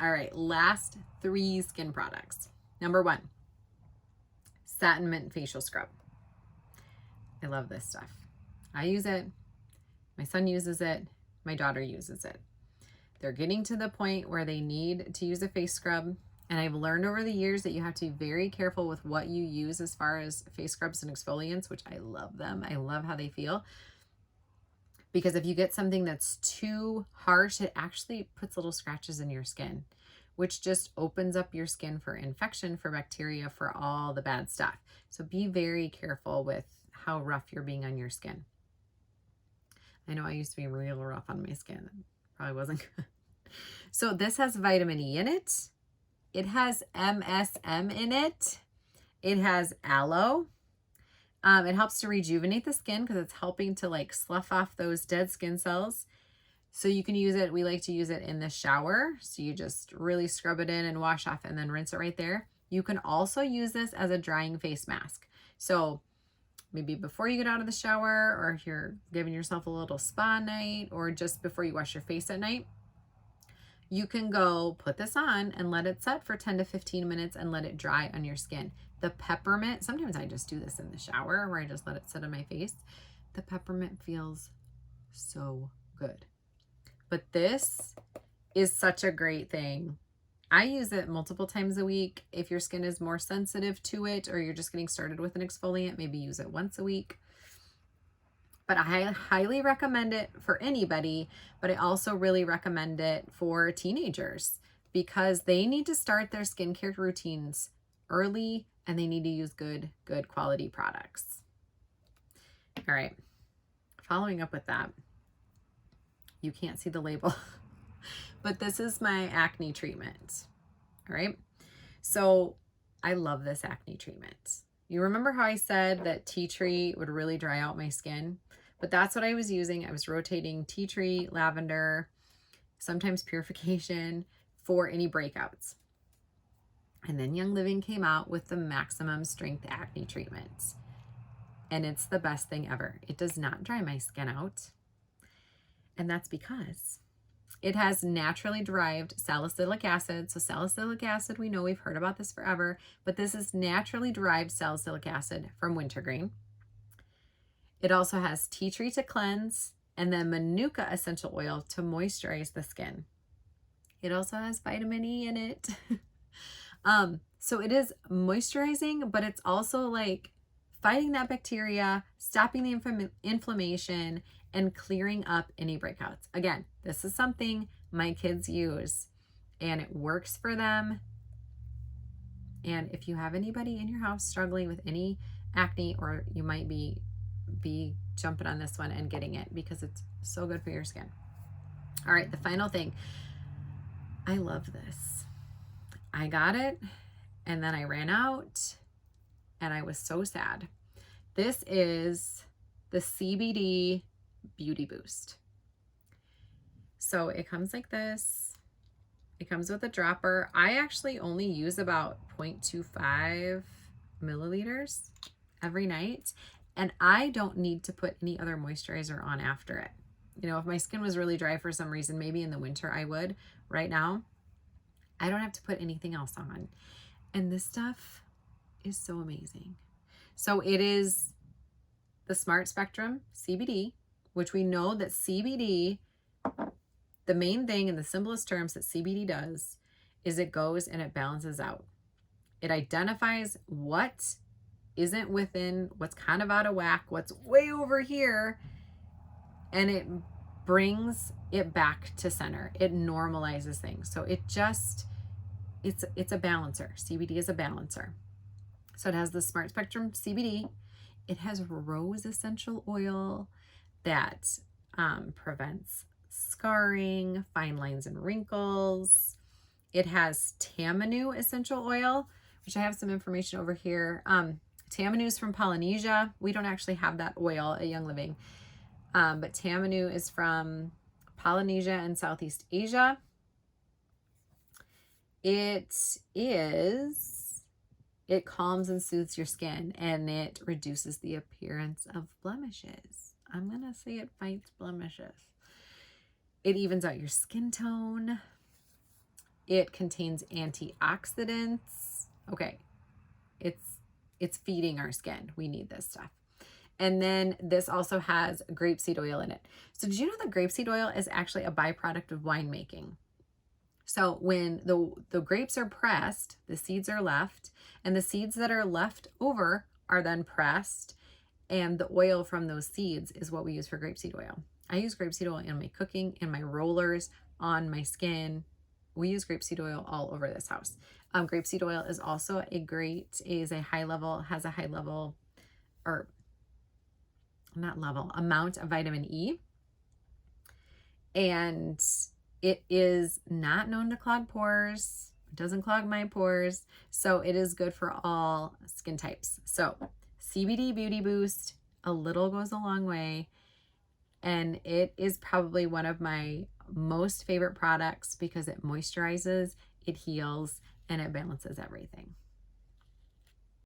All right, last 3 skin products. Number 1, Satin Mint Facial Scrub. I love this stuff. I use it. My son uses it. My daughter uses it. They're getting to the point where they need to use a face scrub. And I've learned over the years that you have to be very careful with what you use as far as face scrubs and exfoliants, which I love them. I love how they feel. Because if you get something that's too harsh, it actually puts little scratches in your skin, which just opens up your skin for infection, for bacteria, for all the bad stuff. So be very careful with how rough you're being on your skin. I know I used to be real rough on my skin. It probably wasn't good. So this has vitamin E in it. It has MSM in it. It has aloe. It helps to rejuvenate the skin because it's helping to like slough off those dead skin cells. So you can use it, we like to use it in the shower. So you just really scrub it in and wash off and then rinse it right there. You can also use this as a drying face mask. So maybe before you get out of the shower, or if you're giving yourself a little spa night, or just before you wash your face at night, you can go put this on and let it set for 10 to 15 minutes and let it dry on your skin. The peppermint, sometimes I just do this in the shower where I just let it sit on my face. The peppermint feels so good. But this is such a great thing. I use it multiple times a week. If your skin is more sensitive to it, or you're just getting started with an exfoliant, maybe use it once a week. But I highly recommend it for anybody, but I also really recommend it for teenagers because they need to start their skincare routines early and they need to use good quality products. All right, following up with that, you can't see the label, but this is my acne treatment. All right, so I love this acne treatment. You remember how I said that tea tree would really dry out my skin? But that's what I was using. I was rotating tea tree, lavender, sometimes purification for any breakouts. And then Young Living came out with the maximum strength acne treatment. And it's the best thing ever. It does not dry my skin out. And that's because it has naturally derived salicylic acid. So salicylic acid, we know, we've heard about this forever, but this is naturally derived salicylic acid from wintergreen. It also has tea tree to cleanse and then manuka essential oil to moisturize the skin. It also has vitamin E in it. So it is moisturizing, but it's also like fighting that bacteria, stopping the inflammation, and clearing up any breakouts. Again, this is something my kids use and it works for them. And if you have anybody in your house struggling with any acne, or you might be jumping on this one and getting it because it's so good for your skin. All right, the final thing. I love this. I got it and then I ran out and I was so sad. This is the CBD Beauty Boost. So it comes like this. It comes with a dropper. I actually only use about 0.25 milliliters every night. And I don't need to put any other moisturizer on after it. You know, if my skin was really dry for some reason, maybe in the winter I would. Right now, I don't have to put anything else on. And this stuff is so amazing. So it is the Smart Spectrum CBD, which we know that CBD, the main thing in the simplest terms that CBD does is it goes and it balances out. It identifies what isn't within, what's kind of out of whack, what's way over here, and it brings it back to center. It normalizes things. So it just, it's a balancer. CBD is a balancer. So it has the Smart Spectrum CBD. It has rose essential oil that prevents scarring, fine lines and wrinkles. It has Tamanu essential oil, which I have some information over here. Tamanu is from Polynesia. We don't actually have that oil at Young Living. But Tamanu is from Polynesia and Southeast Asia. It calms and soothes your skin and it reduces the appearance of blemishes. I'm going to say it fights blemishes. It evens out your skin tone. It contains antioxidants. Okay, it's feeding our skin. We need this stuff. And then this also has grapeseed oil in it. So did you know that grapeseed oil is actually a byproduct of winemaking? So when the grapes are pressed, the seeds are left, and the seeds that are left over are then pressed, and the oil from those seeds is what we use for grapeseed oil. I use grapeseed oil in my cooking, in my rollers, on my skin. We use grapeseed oil all over this house. Grapeseed oil is also has a high level, or not level, amount of vitamin E. And it is not known to clog pores. It doesn't clog my pores. So it is good for all skin types. So CBD Beauty Boost, a little goes a long way. And it is probably one of my most favorite products because it moisturizes, it heals, and it balances everything.